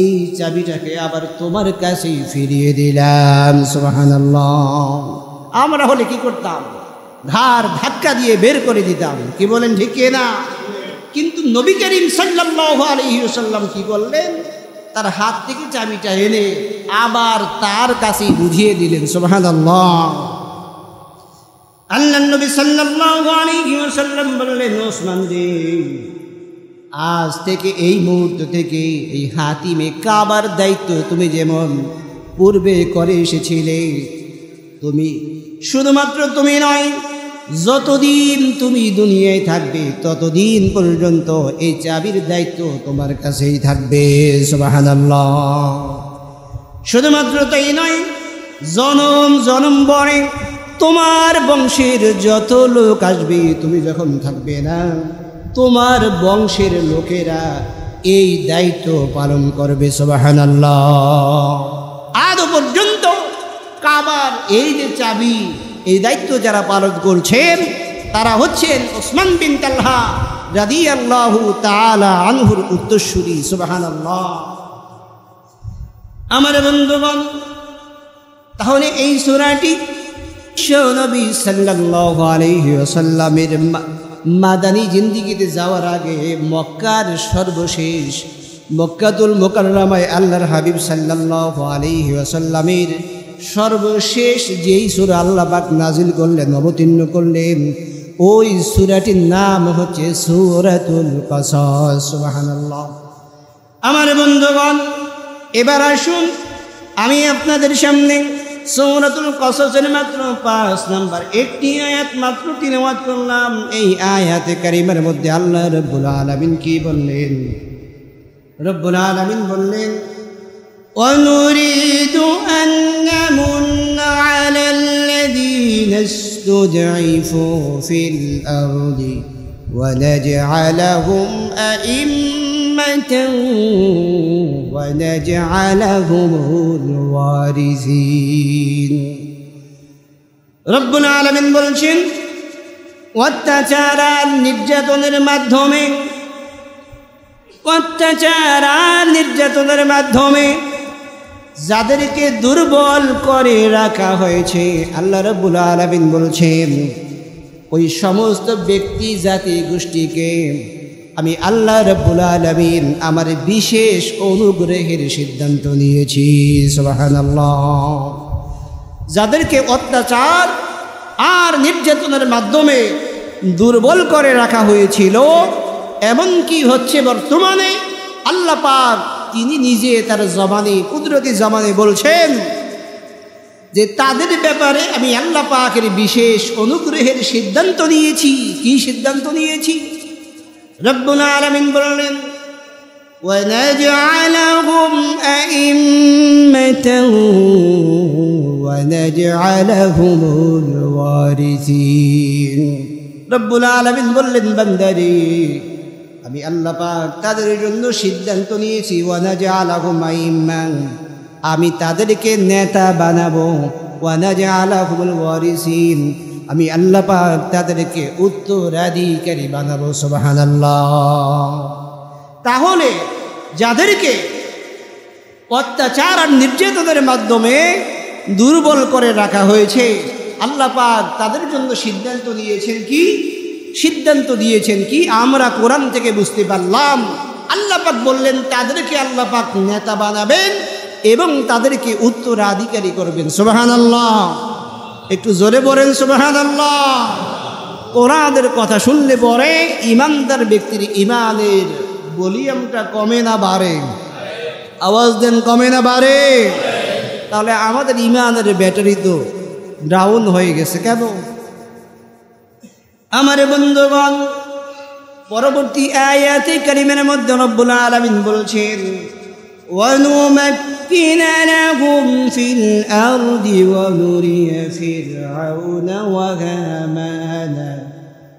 এই চাবিটাকে আবার তোমার কাছেই ফিরিয়ে দিলাম। সুবহানাল্লাহ। আমরা হলে কি করতাম? ঘাড় ধাক্কা দিয়ে বের করে দিতাম। কি বলেন, ঠিক না? কিন্তু নবী করিম সাল্লাল্লাহু আলাইহি ওয়াসাল্লাম কি করলেন? তার হাত থেকে চাবিটা এনে আবার তার কাছেই বুঝিয়ে দিলেন। সুবহানাল্লাহ। আল্লাহর নবী সাল্লাল্লাহু আলাইহি ওয়াসাল্লাম বললেন, ওসমান রে, আজ থেকে এই মুহূর্ত থেকে এই হাতিমে কাবার দায়িত্ব তুমি যেমন পূর্বে করে এসেছিলে, তুমি শুধুমাত্র তুমি নয়, যতদিন তুমি দুনিয়ায় থাকবে ততদিন পর্যন্ত এই চাবির দায়িত্ব তোমার কাছেই থাকবে। সুবহানাল্লাহ। শুধুমাত্র তাই নয়, জনম জনম পরে তোমার বংশের যত লোক আসবে, তুমি যখন থাকবে না, তোমার বংশের লোকেরা এই দায়িত্ব পালন করবে। সুবহানাল্লাহ। আজ পর্যন্ত কাবার এই যে চাবি, এই দায়িত্ব যারা পালন করছেন তারা হচ্ছেন ওসমান বিন তালহা রাদিয়াল্লাহু তাআলা আনহুর উত্তরসূরি। সুবহানাল্লাহ। আমার বন্ধুগণ, তাহলে এই সূরাটি নবী সাল্লাল্লাহু আলাইহি ওয়াসাল্লামের মাদানী জিন্দেগিতে যাওয়ার আগে মক্কার সর্বশেষ মক্কাতুল মুকাররমায় আল্লাহর হাবিব সাল্লাল্লাহু আলাইহি ওয়াসাল্লামের সর্বশেষ যেই সূরা আল্লাহ পাক নাজিল করলেন, অবতীর্ণ করলেন, ওই সূরাটির নাম হচ্ছে সূরাতুল কাসাস। সুবহানাল্লাহ। আমার বন্ধুগণ, এবার আসুন আমি আপনাদের সামনে সূরাতুল কাসাসের মাত্র 5 নম্বর একটি আয়াত মাত্র তিলাওয়াত করলাম। এই আয়াতে কারিমার মধ্যে আল্লাহ রাব্বুল আলামিন কি বললেন? রব্বুল আলামিন বললেন, وَنُرِيدُ أَن نَّمُنَّ عَلَى الَّذِينَ اسْتُضْعِفُوا فِي الْأَرْضِ وَنَجْعَلَهُمْ أَئِمَّةً وَنَجْعَلَهُمُ الْوَارِثِينَ। রব্বুল আলামিন বলছেন, অত্যাচার আর নির্যাতনের মাধ্যমে, অত্যাচার আর নির্যাতনের মাধ্যমে যাদেরকে দুর্বল করে রাখা হয়েছে, আল্লাহ রাব্বুল আলামিন বলছেন, ওই সমস্ত ব্যক্তি জাতি গোষ্ঠীকে আমি আল্লাহ রাব্বুল আলামিন আমার বিশেষ অনুগ্রহের সিদ্ধান্ত নিয়েছি। সুবহানাল্লাহ। যাদেরকে অত্যাচার আর নির্যাতনের মাধ্যমে দুর্বল করে রাখা হয়েছিল, এমনকি হচ্ছে বর্তমানে আল্লাহ পাক তিনি নিজে তার জবানে, কুদরতি জবানে বলছেন যে তাদের ব্যাপারে আমি আল্লাহ পাকের বিশেষ অনুগ্রহের সিদ্ধান্ত নিয়েছি। কি সিদ্ধান্ত নিয়েছি? রব্বুল আলামিন বললেন, وَنَجْعَلَهُمْ أَئِمَّةً وَنَجْعَلَهُمُ الْوَارِثِينَ। রব্বুল আলামিন বললেন, বান্দারে, আমি আল্লাহ পাক তাদের জন্য সিদ্ধান্ত নিয়েছি, ওয়ানাজআলাহুম আইম্মান, আমি তাদেরকে নেতা বানাবো, ওয়ানাজআলাহুমুল ওয়ারিসিন, আমি আল্লাহ পাক তাদেরকে উত্তরাধিকারী বানাবো। সুবহানাল্লাহ। তাহলে যাদেরকে অত্যাচার আর নির্যাতনের মাধ্যমে দুর্বল করে রাখা হয়েছে, আল্লাহ পাক তাদের জন্য সিদ্ধান্ত নিয়েছেন কি? সিদ্ধান্ত দিয়েছেন কি? আমরা কোরআন থেকে বুঝতে পারলাম, আল্লাহ পাক বললেন তাদেরকে আল্লাহ পাক নেতা বানাবেন এবং তাদেরকে উত্তরাধিকারী করবেন। সুবহানাল্লাহ। একটু জোরে বলেন সুবহানাল্লাহ। কোরআনের কথা শুনলে পরে ইমানদার ব্যক্তির ইমানের ভলিউমটা কমে না বাড়ে? আওয়াজ দেন, কমে না বাড়ে? তাহলে আমাদের ইমানের ব্যাটারি তো ডাউন হয়ে গেছে কেন? আমার বন্ধুগণ, পরবর্তী আয়াতে কারিমের মধ্যে রব্বুল আলামিন বলছেন, ونمكن لهم في الأرض ونري فرعون وهامان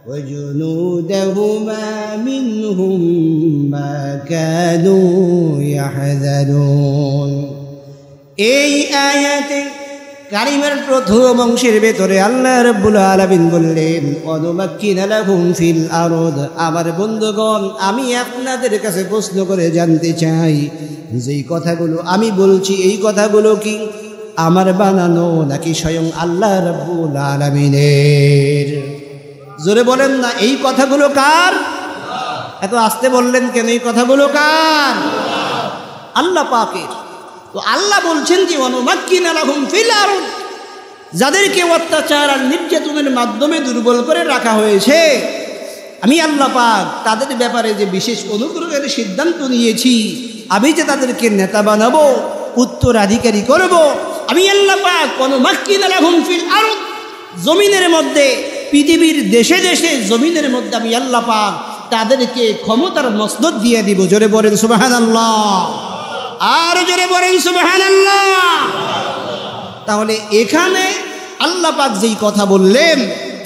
وجنودهما منهم ما كانوا يحذرون এই আয়াতে কারিমের প্রথম অংশের ভেতরে আল্লাহ রাব্বুল আলামিন বললেন ওয়ানুমাক্কিনা লাহুম ফিল আরদ। আমার বন্ধুগণ, আমি আপনাদের কাছে প্রশ্ন করে জানতে চাই, যেই কথাগুলো আমি বলছি এই কথাগুলো কি আমার বানানো নাকি স্বয়ং আল্লাহ রাব্বুল আলামিনের? জোরে বলেন না, এই কথাগুলো কার? এত আস্তে বললেন কেন? এই কথাগুলো কার? আল্লাহ পাকের। তো আল্লাহ বলছেন যে ওয়ানুমাক্কিনা লাহুম ফিল আরদ, যাদেরকে অত্যাচার আর নির্যাতনের মাধ্যমে দুর্বল করে রাখা হয়েছে, আমি আল্লাহ পাক তাদের ব্যাপারে যে বিশেষ অনুগ্রহের সিদ্ধান্ত নিয়েছি, আমি যে তাদেরকে নেতা বানাবো, উত্তরাধিকারী করব, আমি আল্লাহ পাক ওয়ানুমাক্কিনা লাহুম ফিল আরদ, জমিনের মধ্যে, পৃথিবীর দেশে দেশে জমিনের মধ্যে আমি আল্লাহ পাক তাদেরকে ক্ষমতার মসনদ দিয়ে দিব। জোরে বলেন সুবহানাল্লাহ, আর জোরে বলেন সুবহানাল্লাহ। তাহলে এখানে আল্লাহ পাক যেই কথা বললেন,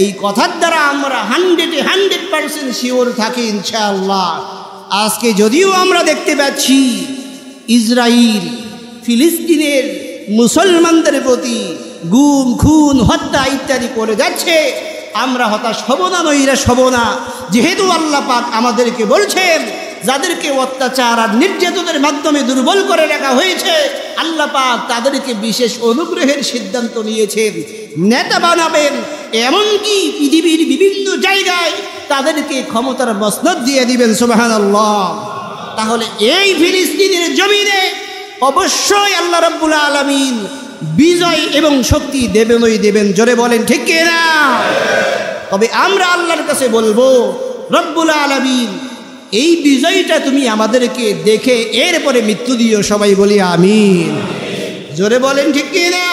এই কথার দ্বারা আমরা 100% শিওর থাকি ইনশাআল্লাহ। আজকে যদিও আমরা দেখতে পাচ্ছি ইসরায়েল ফিলিস্তিনের মুসলমানদের প্রতি গুম খুন হত্যা ইত্যাদি করে যাচ্ছে, আমরা হতাশ হব না, নৈরাশ হব না। যেহেতু আল্লাহ পাক আমাদেরকে বলছেন যাদেরকে অত্যাচার আর নির্যাতনের মাধ্যমে দুর্বল করে রাখা হয়েছে, আল্লাহ পাক তাদেরকে বিশেষ অনুগ্রহের সিদ্ধান্ত নিয়েছেন, নেতা বানাবেন, এমনকি পৃথিবীর বিভিন্ন জায়গায় তাদেরকে ক্ষমতার মসনদ দিয়ে দিবেন। সুবহানাল্লাহ। তাহলে এই ফিলিস্তিনের জমিনে অবশ্যই আল্লাহ রাব্বুল আলামিন বিজয় এবং শক্তি দেবেনই দেবেন। জোরে বলেন ঠিক কি না? তবে আমরা আল্লাহর কাছে বলবো, রব্বুল আলামিন এই বিজয়টা তুমি আমাদেরকে দেখে এরপরে মৃত্যু দিও। সবাই বলি আমিন। জোরে বলেন ঠিক কি না?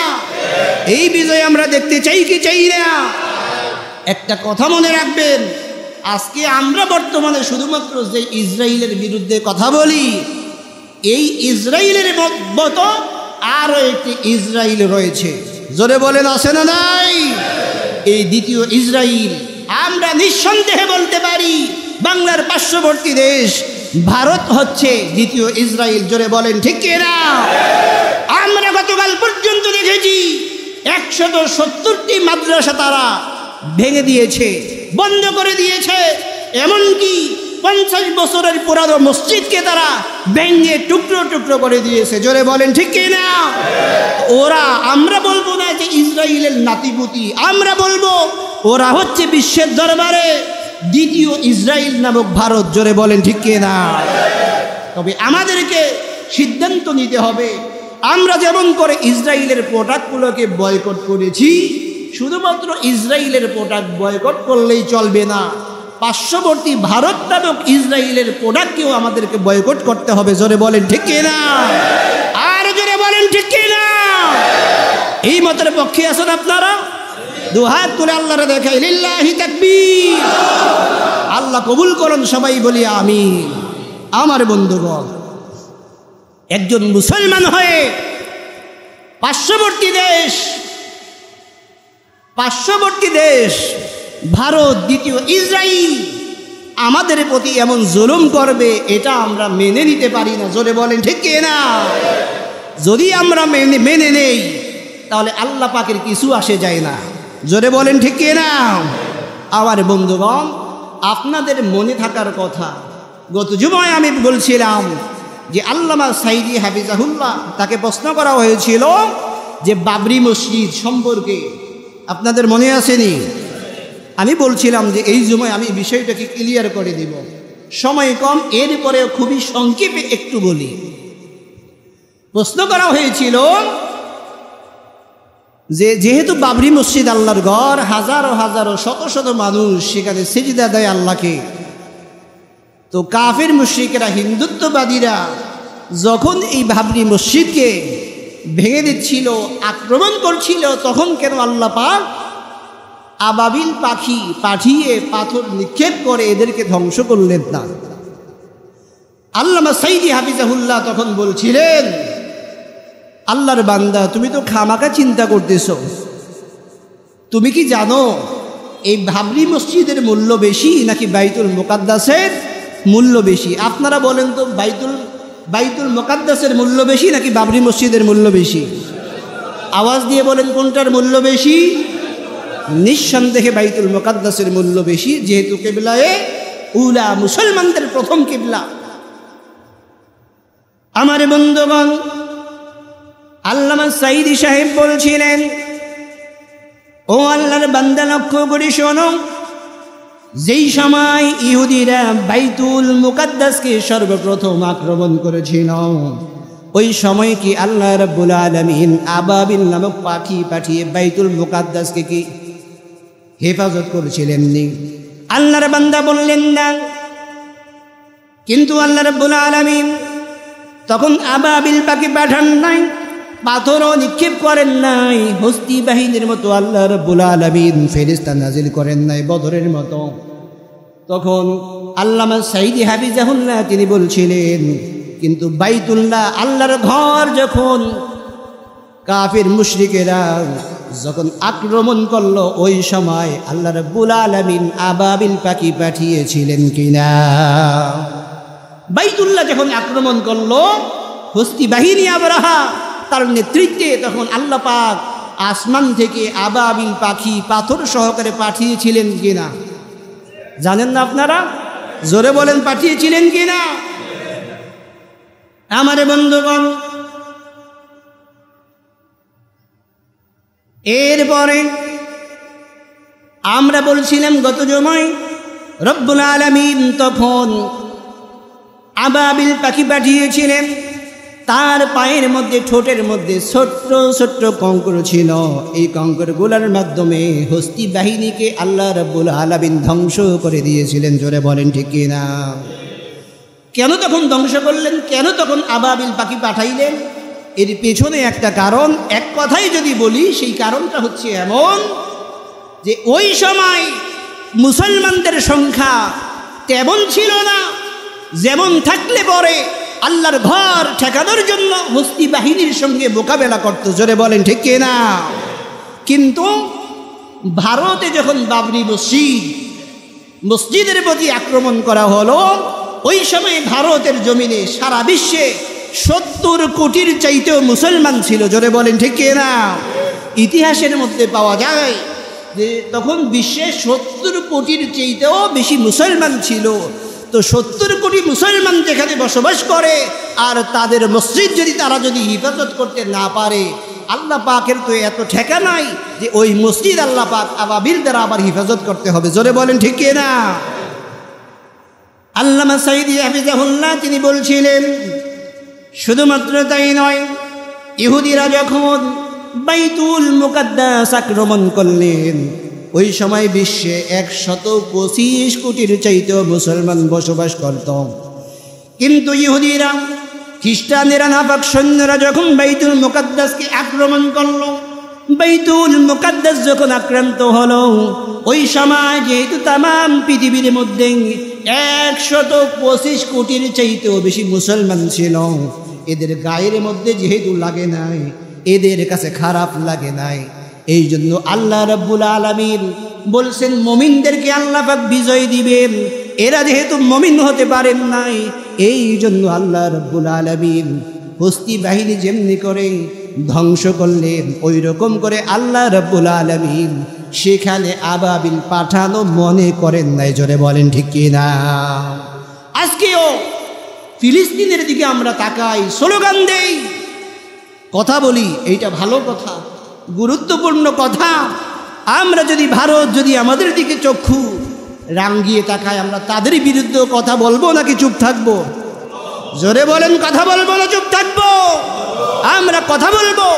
এই বিজয় আমরা দেখতে চাই কি চাই না? একটা কথা মনে রাখবেন, আজকে আমরা বর্তমানে শুধুমাত্র যে ইসরায়েলের বিরুদ্ধে কথা বলি, এই ইসরায়েলের মতো আরো একটি ইসরায়েল রয়েছে। জোরে বলেন আছে না নাই? এই দ্বিতীয় ইসরায়েল, আমরা নিঃসন্দেহে বলতে পারি বাংলার পার্শ্ববর্তী দেশ ভারত হচ্ছে দ্বিতীয় ইসরায়েল। জোরে বলেন ঠিক কি না? আমরা গতকাল পর্যন্ত দেখেছি 170টি মাদ্রাসা তারা ভেঙে দিয়েছে, বন্ধ করে দিয়েছে, এমনকি 50 বছরের পুরানো মসজিদকে তারা ভেঙে টুকরো টুকরো করে দিয়েছে। জোরে বলেন ঠিক কি না? ওরা, আমরা বলবো না যে ইসরায়েলের নাতিপুতি, আমরা বলবো ওরা হচ্ছে বিশ্বের দরবারে দ্বিতীয় ইসরায়েল নামক ভারত। জোরে বলেন ঠিক কি না? তবে আমাদেরকে সিদ্ধান্ত নিতে হবে, আমরা যেমন করে ইসরায়েলের প্রোডাক্টগুলোকে বয়কট করেছি, শুধুমাত্র ইসরায়েলের প্রোডাক্ট বয়কট করলেই চলবে না, পার্শ্ববর্তী ভারত নামক ইসরায়েলের প্রোডাক্টকেও আমাদেরকে বয়কট করতে হবে। জোরে বলেন ঠিক কি না? আর জোরে বলেন ঠিক কি না? এই মতের পক্ষে আছেন আপনারা? দুহাত তুলে আল্লাহরে দেখাই লিল্লাহি তাকবীর। আল্লাহ কবুল করুন, সবাই বলি আমিন। আমার বন্ধুগণ, একজন মুসলমান হয়ে পার্শ্ববর্তী দেশ ভারত, দ্বিতীয় ইসরায়েল আমাদের প্রতি এমন জুলুম করবে, এটা আমরা মেনে নিতে পারি না। জোরে বলেন ঠিক কি না? যদি আমরা মেনে নেই, তাহলে আল্লাহ পাকের কিছু আসে যায় না। জোরে বলেন ঠিক কি না? আমার বন্ধুগণ, আপনাদের মনে থাকার কথা, গত জুমায় আমি বলছিলাম যে আল্লামা সাইদি হাফিজাহুল্লাহ, তাকে প্রশ্ন করা হয়েছিল যে বাবরি মসজিদ সম্পর্কে, আপনাদের মনে আসেনি? আমি বলছিলাম যে এই জুমায় আমি বিষয়টাকে ক্লিয়ার করে দিব, সময় কম, এরপরে খুবই সংক্ষেপে একটু বলি। প্রশ্ন করা হয়েছিল যে যেহেতু বাবরি মসজিদ আল্লাহর ঘর, হাজারো হাজারো শত শত মানুষ সেখানে সিজদা দেয় আল্লাহকে, তো কাফির মুশরিকরা, হিন্দুত্ববাদীরা যখন এই বাবরি মসজিদকে ভেঙে দিচ্ছিল, আক্রমণ করছিল, তখন কেন আল্লাহ পাক আবাবিল পাখি পাঠিয়ে পাথর নিক্ষেপ করে এদেরকে ধ্বংস করলেন না? আল্লামা সাইদি হাফিজাহুল্লাহ তখন বলছিলেন আল্লাহর বান্দা, তুমি তো খামাকা চিন্তা করতেছো। তুমি কি জানো এই বাবরি মসজিদের মূল্য বেশি নাকি বাইতুল মুকাদ্দাসের মূল্য বেশি? আপনারা বলেন তো, বাইতুল মুকাদ্দাসের মূল্য বেশি নাকি বাবরি মসজিদের মূল্য বেশি? আওয়াজ দিয়ে বলেন কোনটার মূল্য বেশি? নিঃসন্দেহে বাইতুল মুকাদ্দাসের মূল্য বেশি, যেহেতু কিবলায়ে উলা, মুসলমানদের প্রথম কিবলা। আমার বন্ধুগণ, আল্লামা সাঈদী সাহেব বলছিলেন, ও আল্লাহর বান্দা লক্ষ্য করে শোনো, যেই সময় ইহুদিরা বাইতুল মুকাদ্দাসকে সর্বপ্রথম আক্রমণ করেছিল, ওই সময় কি আল্লাহ রাব্বুল আলামিন আবাবিল নামক পাখি পাঠিয়ে বাইতুল মুকাদ্দাসকে কি হেফাজত করেছিলেন? আল্লাহর বান্দা বললেন না। কিন্তু আল্লাহ রাব্বুল আলামিন তখন আবাবিল পাখি পাঠান নাই, পাথরও নিক্ষেপ করেন নাই, হস্তি বাহিনীর মতো আল্লাহ রাব্বুল আলামিন ফেরেশতা নাজিল করেন নাই বদরের মতো। তখন আল্লামা সাঈদী হাফিজাহুল্লাহ তিনি বলছিলেন, কিন্তু বাইতুল্লাহ, আল্লাহর ঘর, যখন কাফির মুশরিকেরা যখন আক্রমণ করলো, ওই সময় আল্লাহ রাব্বুল আলামিন আবাবিল পাখি পাঠিয়েছিলেন কিনা? বাইতুল্লাহ যখন আক্রমণ করলো হস্তি বাহিনী আবরাহা তার নেতৃত্বে, তখন আল্লাহ পাক আসমান থেকে আবাবিল পাখি পাথর সহকারে পাঠিয়েছিলেন কিনা? জানেন না আপনারা? জোরে বলেন, পাঠিয়েছিলেন কিনা? আমার বন্ধুগণ, এরপরে আমরা বলছিলাম গত জুমায় রব্বুল আলামিন তখন আবাবিল পাখি পাঠিয়েছিলেন, তার পায়ের মধ্যে, ঠোঁটের মধ্যে ছোট্ট ছোট্ট কঙ্কর ছিল। এই কঙ্করগুলোর মাধ্যমে হস্তি বাহিনীকে আল্লাহ রাব্বুল আলামিন ধ্বংস করে দিয়েছিলেন। জোরে বলেন ঠিক কিনা? কেন তখন ধ্বংস করলেন? কেন তখন আবাবিল পাখি পাঠাইলেন? এর পেছনে একটা কারণ, এক কথাই যদি বলি, সেই কারণটা হচ্ছে এমন যে ওই সময় মুসলমানদের সংখ্যা তেমন ছিল না, যেমন থাকলে পরে আল্লাহর ঘর ঠেকানোর জন্য হস্তি বাহিনীর সঙ্গে মোকাবেলা করত। জোরে বলেন ঠিক কিনা? কিন্তু ভারতে যখন বাবরি মসজিদের প্রতি আক্রমণ করা হলো, ওই সময় ভারতের জমিনে সারা বিশ্বে 70 কোটির চাইতেও মুসলমান ছিল। জোরে বলেন ঠিক কিনা? ইতিহাসের মধ্যে পাওয়া যায় যে তখন বিশ্বে 70 কোটির চাইতেও বেশি মুসলমান ছিল। তো 70 কোটি মুসলমান যেখানে বসবাস করে, আর তাদের মসজিদ তারা যদি হিফাজত করতে না পারে, আল্লাহ পাকের তো এত ঠেকা নাই যে ওই মসজিদ আল্লাহ পাক আবাবিল দ্বারা আবার হিফাজত করতে হবে। জোরে বলেন ঠিক কিনা? আল্লামা সাঈদী হাফিজাহুল্লাহ তিনি বলছিলেন, শুধুমাত্র তাই নয়, ইহুদিরা যখন বাইতুল মুকাদ্দাস আক্রমণ করলেন, ওই সময় বিশ্বে 125 কোটির চাইতেও মুসলমান বসবাস করত। কিন্তু ইহুদিরা, খ্রিস্টানেরা, নাপাক সৈন্যরা যখন বাইতুল মুকাদ্দাসকে আক্রমণ করল, বাইতুল মুকাদ্দাস যখন আক্রান্ত হলো, ওই সময় যেহেতু তামাম পৃথিবীর মধ্যে 125 কোটির চাইতেও বেশি মুসলমান ছিল, এদের গায়ের মধ্যে যেহেতু লাগে নাই, এদের কাছে খারাপ লাগে নাই, এই জন্য আল্লাহ রাব্বুল আলামিন বলছেন মুমিনদেরকে আল্লাহ পাক বিজয় দিবেন। এরা যেহেতু মুমিন হতে পারেন নাই, এই জন্য আল্লাহ রাব্বুল আলামিন হস্তি বাহিনী যেমনি করে ধ্বংস করলেন, ওই রকম করে আল্লাহ রাব্বুল আলামিন সেখানে আবাবিল পাঠানো মনে করেন নাই। জোরে বলেন ঠিক কিনা? আজকেও ফিলিস্তিনের দিকে আমরা তাকাই, স্লোগান দেই, কথা বলি, এইটা ভালো কথা, গুরুত্বপূর্ণ কথা। আমরা যদি যদি আমাদের দিকে চক্ষু রাঙ্গিয়ে তাকায়, আমরা তাদের বিরুদ্ধে কথা বলবো নাকি চুপ থাকবো? জোরে বলেন, কথা বলবো না চুপ থাকবো? আমরা কথা বলবো,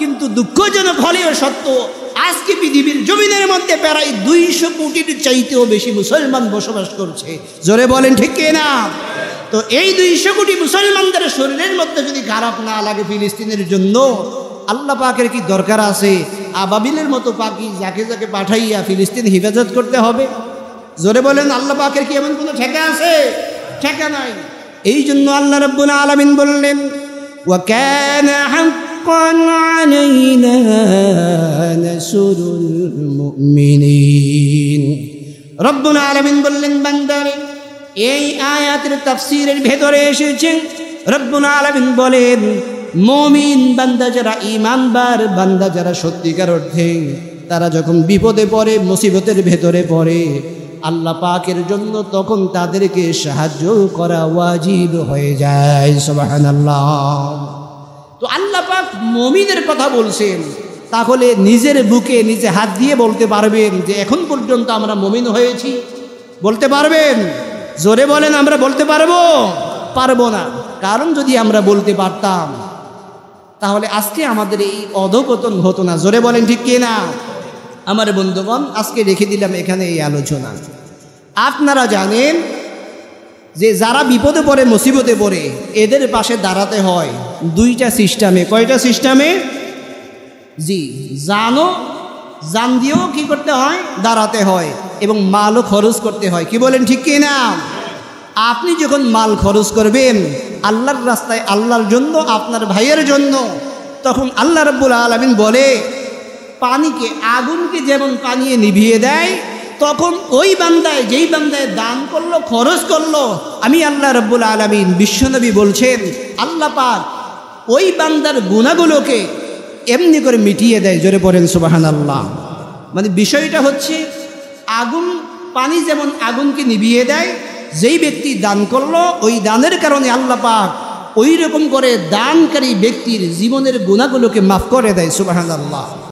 কিন্তু দুঃখজনক হলেও সত্য, আজকে পৃথিবীর জমিনের মধ্যে প্রায় 200 কোটির চাইতেও বেশি মুসলমান বসবাস করছে। জোরে বলেন ঠিক কিনা? তো এই 200 কোটি মুসলমানদের শরীরের মধ্যে যদি খারাপ না লাগে ফিলিস্তিনের জন্য, আল্লাহ পাকের কি দরকার আছে আবাবিলের মতো পাখি যাকে যাকে পাঠাইয়া ফিলিস্তিন হিফাজত করতে হবে? জোরে বলেন, আল্লাহ পাকের কি এমন কোনো ঠেকা আছে? ঠেকা নাই। এই জন্য আল্লাহ রাব্বুল আলামিন বললেন, ওয়া কানা হাক্কান আলাইনা নাসরুল মুমিনিন। রব্বুল আলামিন বললেন, বান্দারে এই আয়াতের তাফসীরের ভেতরে এসেছে রব্বুল আলামিন বলেন, মুমিন বান্দা যারা, ঈমানদার বান্দা যারা সত্যিকার অর্থে তারা যখন বিপদে পড়ে, মুসিবতের ভেতরে পড়ে, আল্লাহ পাকের জন্য তখন তাদেরকে সাহায্য করা ওয়াজিব হয়ে যায়। সুবহানাল্লাহ। তো আল্লাহ পাক মুমিনের কথা বলছেন, তাহলে নিজের বুকে নিজে হাত দিয়ে বলতে পারবেন যে এখন পর্যন্ত আমরা মুমিন হয়েছি? বলতে পারবেন? জোরে বলেন, আমরা বলতে পারবো? পারবো না। কারণ যদি আমরা বলতে পারতাম তাহলে আজকে আমাদের এই অধঃপতন হতো না। জোরে বলেন ঠিক কিনা? আমার বন্ধুগণ, আজকে রেখে দিলাম এখানে এই আলোচনা। আপনারা জানেন যে যারা বিপদে পড়ে, মুসিবতে পড়ে, এদের পাশে দাঁড়াতে হয় দুইটা সিস্টেমে। কয়টা সিস্টেমে? জি, জান দিয়েও কি করতে হয়? দাঁড়াতে হয়, এবং মালও খরচ করতে হয়। কি বলেন ঠিক কিনা? আপনি যখন মাল খরচ করবেন আল্লাহর রাস্তায়, আল্লাহর জন্য, আপনার ভাইয়ের জন্য, তখন আল্লাহ রাব্বুল আলামিন বলে, পানিকে, আগুনকে যেমন পানিয়ে নিভিয়ে দেয়, তখন ওই বান্দায়, যেই বান্দায় দান করলো, খরচ করলো, আমি আল্লাহ রাব্বুল আলামিন, বিশ্বনবী বলছেন, আল্লাহ পাক ওই বান্দার গুনাহগুলোকে এমনি করে মিটিয়ে দেয়। জোরে পড়েন সুবহানাল্লাহ। মানে বিষয়টা হচ্ছে, আগুন, পানি যেমন আগুনকে নিভিয়ে দেয়, যেই ব্যক্তি দান করলো, ওই দানের কারণে আল্লাহ পাক ওই রকম করে দানকারী ব্যক্তির জীবনের গুনাহগুলোকে মাফ করে দেয়। সুবহানাল্লাহ।